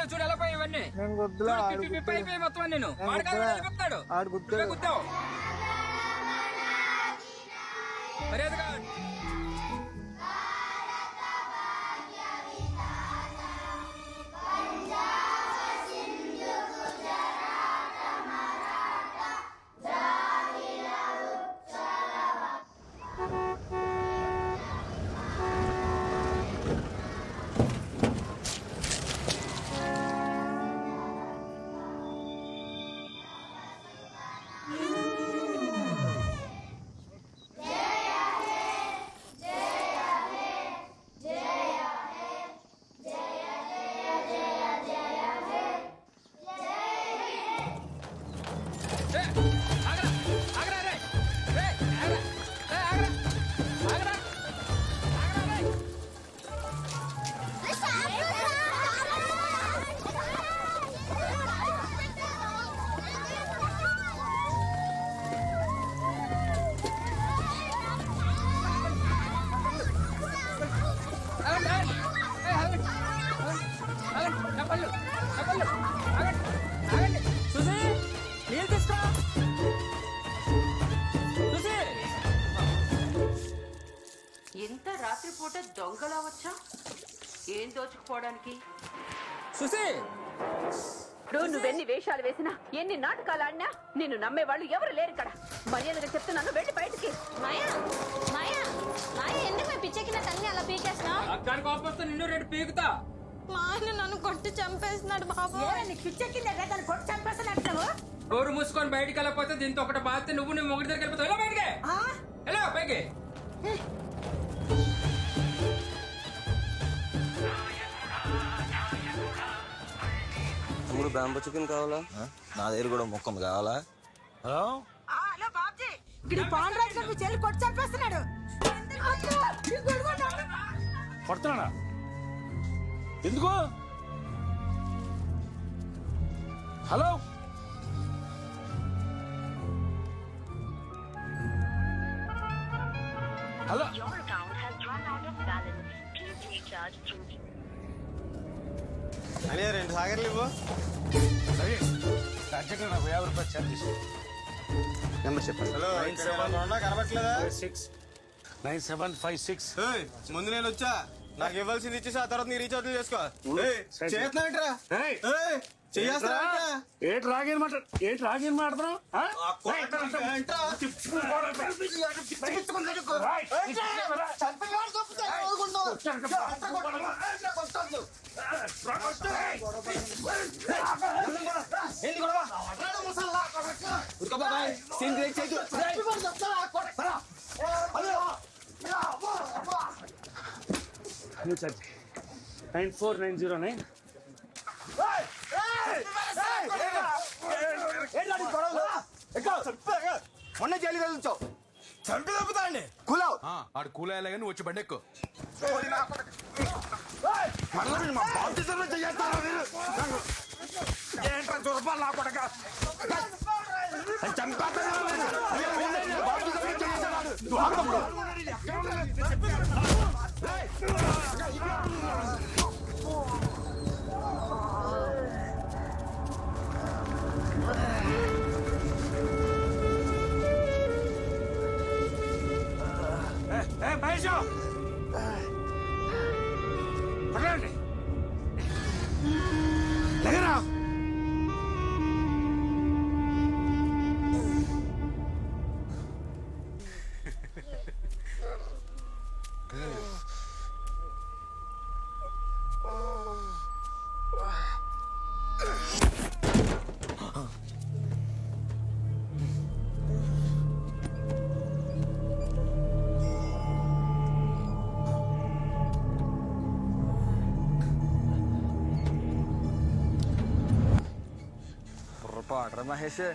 చూడు ఎలా పోయి ఇవన్నీ మొత్తం నేను గుద్దావు మర్యాదగా ఇంత రాత్రిపూట దొంగలా వచ్చా? ఏం దోచుకుపోవడానికి? సుశీ, నువ్వెన్ని వేషాలు వేసినా, ఎన్ని నాటకాలు ఆడినా నిన్ను నమ్మేవాళ్ళు ఎవరు లేరు ఇక్కడ. మర్యాదగా చెప్తున్నాను, వెళ్ళి బయటికి. ఎందుకు పిచ్చెక్కిన తల్లి అలా పీకేస్తా? అక్కడికి కోపం నిన్ను రెండు పీకుతా. మా ఆయన నన్ను కొట్టి చంపేస్తున్నాడు బాబు. పిచ్చెక్కిందే దాన్ని కొట్టి చంపేస్తున్నాడు. డోరు మూసుకొని బయటికి వెళ్ళకపోతే దీంతో ఒకటి బాధ్యత నువ్వు నీ మొగుడి దగ్గర వెళ్ళిపోతావు. ఎలా బయటికి ఎలా పైకి తమ్ముడు బ్యాంబో చికెన్ కావాలా? నా దగ్గర కూడా మొక్కం కావాలా? హలో బాబ్జీ, పాండ్రాజ్ గారు చెల్లి కొట్టి చంపేస్తున్నాడు. కొడుతున్నాడా? ఎందుకు? హలో హలో అనే 2 సాగర్లు ఇవ్వు. అర్జెంట్గా నాకు 50 రూపాయలు ఛార్జ్ తీసుకో. నెంబర్ చెప్పండి. హలో, కనబట్లేదా? 9756. ముందు నేను వచ్చా, నాకు ఇవ్వాల్సింది ఇచ్చేసి ఆ తర్వాత నీ రీఛార్జ్ చేసుకో. చేస్తున్నాంట్రా ఏంటి రాగేని మాట్లాడుతున్నావు? నువ్వు చదివి 94909. మొన్న జైలు వెళ్తావు, చంపి తప్పుతా అండి. కూలావు ఆడు కూలయ్యలే కానీ వచ్చి బండి ఎక్కువ లేరా పాడరా మహేష్.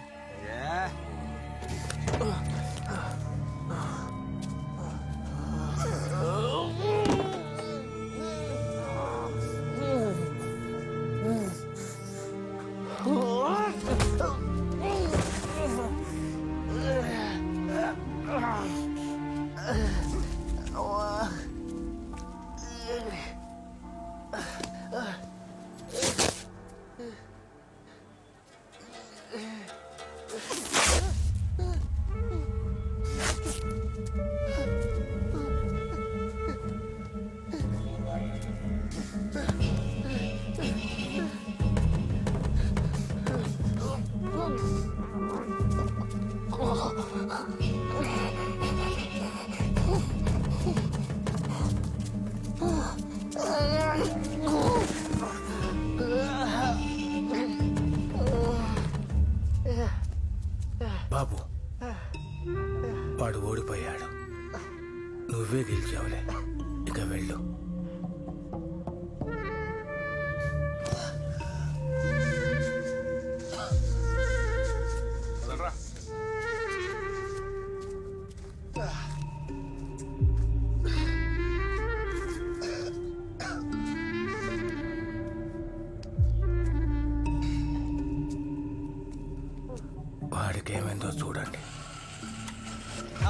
వాడికి ఏమైందో చూడండి.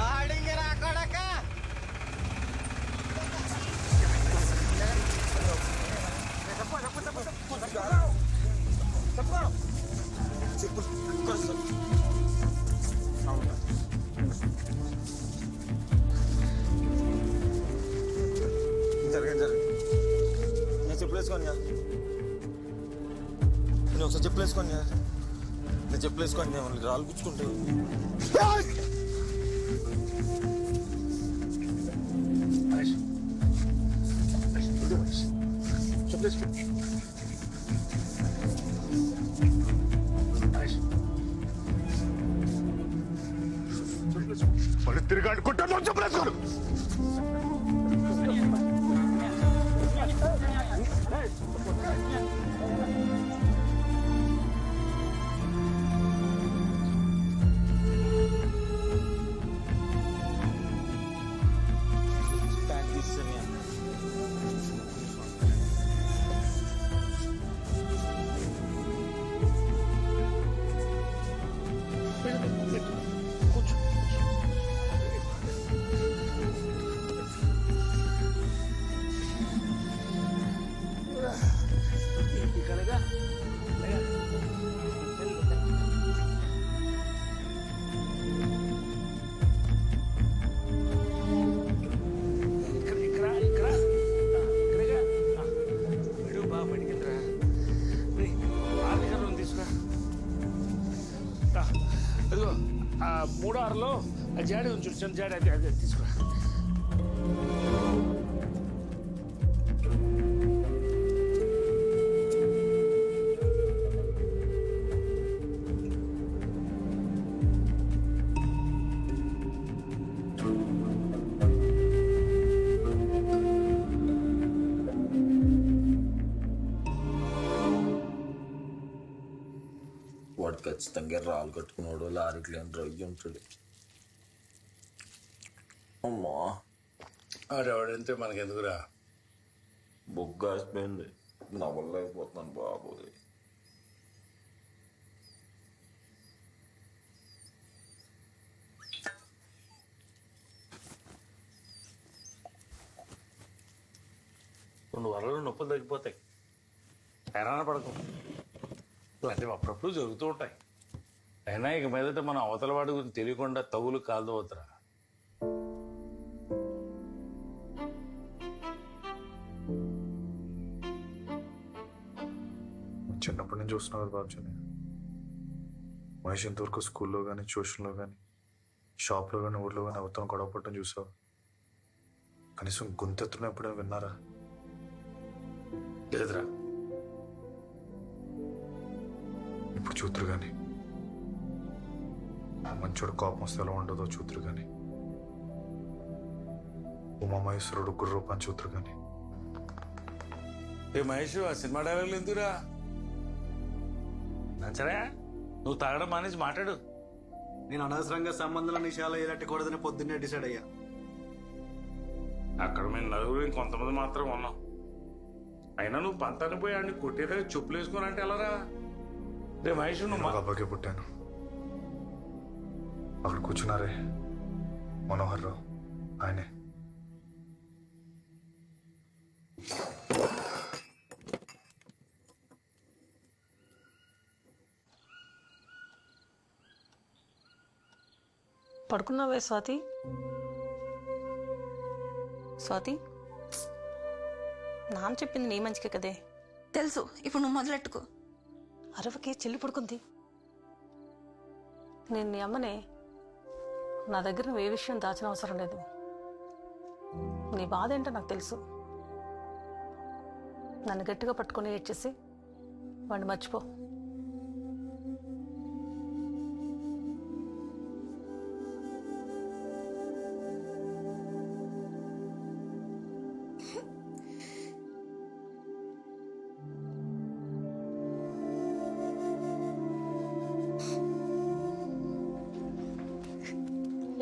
ఆడింగిరా కొడక. జరగండి నేను చెప్పులేసుకోండి నేను ఒకసారి చెప్పులేసుకోండి నేను చెప్పులేసుకోండి నేను రాళ్ళు పుచ్చుకుంటే మళ్ళీ తిరిగాడు కొట్టాను చెప్పలేసుకోడు. అదిగో ఆ 3-6లో ఆ జాడి ఉంది చూడు, చిన్న జాడి, అది అది తీసుకురా. వాడు ఖచ్చితంగా రాళ్ళు కట్టుకున్నాడు, లారీకి లేని రొయ్యి ఉంటాడు. అమ్మా ఆడెవడంతే మనకెందుకురా. బొగ్గాసిపోయింది, నవ్వలేకపోతున్నాను బాబోయ్. కొన్ని వరలు నొప్పులు తగ్గిపోతాయి, హైరాణ పడకు. ఇలాంటివి అప్పుడప్పుడు జరుగుతూ ఉంటాయి. అయినా ఇక మీదట మనం అవతల వాడి గురించి తెలియకుండా తగులు కాల్దవుతురా. చిన్నప్పటి నుంచి చూస్తున్నావు కదా బాబుజీ, మహేష్ ఇంతవరకు స్కూల్లో కానీ ట్యూషన్లో కానీ షాప్లో కానీ ఊర్లో కానీ అవతల గొడవ పట్టడం చూసావు? కనీసం గొంతెత్తున ఎప్పుడైనా విన్నారా? లేదురా. ఇప్పుడు చూతురు కానీ మంచోడు కోపం వస్తే ఎలా ఉండదో చూతురు కానీ, ఉమామహేశ్వరుడు గుర్రూపాన్ని చూతురు కానీ. ఏ మహేష్, ఆ సినిమా డైలాగులు ఎందుకురా? సరే నువ్వు తాగడం మానేసి మాట్లాడు. నేను అనవసరంగా సంబంధాల విషయాలు ఎలట్టకూడదని పొద్దున్నే డిసైడ్ అయ్యా. అక్కడ మేము నలుగురు కొంతమంది మాత్రం ఉన్నాం. అయినా నువ్వు పంతాన్ని పోయి ఆడిని కొట్టేదాకా చెప్పులు వేసుకోనంటే ఎలారా? రే మహేష్, నువ్వు ఒక అబ్బాయికి పుట్టాను. అక్కడ కూర్చున్నారే మనోహర్ రావు, ఆయనే. పడుకున్నావే స్వాతి? స్వాతి, నాన్న చెప్పింది నీ మంచికే కదే. తెలుసు, ఇప్పుడు నువ్వు మొదలెట్టుకో. అరవకే, చెల్లి పడుకుంది. నేను నీ అమ్మనే. నా దగ్గర నువ్వు ఏ విషయం దాచిన అవసరం లేదు. నీ బాధ ఏంటో నాకు తెలుసు. నన్ను గట్టిగా పట్టుకొని ఏడ్చేసి వాడిని మర్చిపో.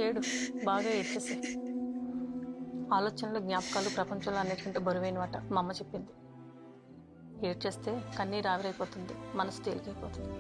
ఏడు, బాగా ఏడ్చేసి. ఆలోచనలు, జ్ఞాపకాలు ప్రపంచంలో అన్నిటికంటే బరువైనమాట మా అమ్మ చెప్పింది. ఏడ్చేస్తే కన్నీరు ఆవిరైపోతుంది, మనసు తేలికైపోతుంది.